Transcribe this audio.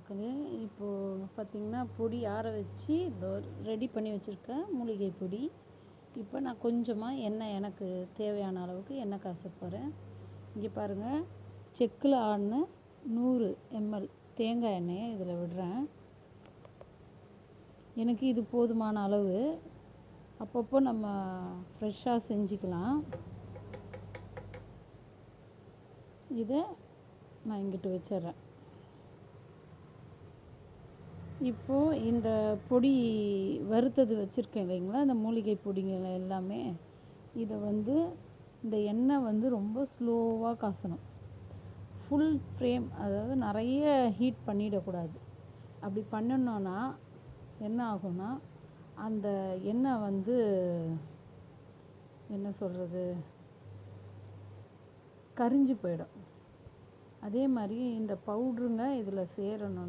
மக்களே, இப்போது பார்த்திங்கன்னா பொடி ஆற வச்சு ரெடி பண்ணி வச்சுருக்கேன் மூலிகை பொடி. இப்போ நான் கொஞ்சமாக எண்ணெய், எனக்கு தேவையான அளவுக்கு எண்ணெய் காய்ச்ச போகிறேன். இங்கே பாருங்கள், செக்கில் ஆடின 100 ml தேங்காய் எண்ணெயை இதில் விடுறேன். எனக்கு இது போதுமான அளவு. அப்பப்போ நம்ம ஃப்ரெஷ்ஷாக செஞ்சுக்கலாம். இதை நான் இங்கிட்டு வச்சிட்றேன். இப்போது இந்த பொடி வறுத்தது வச்சுருக்கேன் இல்லைங்களா, இந்த மூலிகை பொடிகள் எல்லாமே, இதை இந்த எண்ணெய் ரொம்ப ஸ்லோவாக காய்ச்சணும். ஃபுல் ஃப்ளேம், அதாவது நிறைய ஹீட் பண்ணிடக்கூடாது. அப்படி பண்ணணுன்னா என்ன ஆகும்னா, அந்த எண்ணெய் என்ன சொல்கிறது, கரிஞ்சு போயிடும். அதே மாதிரி இந்த பவுட்ருங்க இதில் சேரணும்.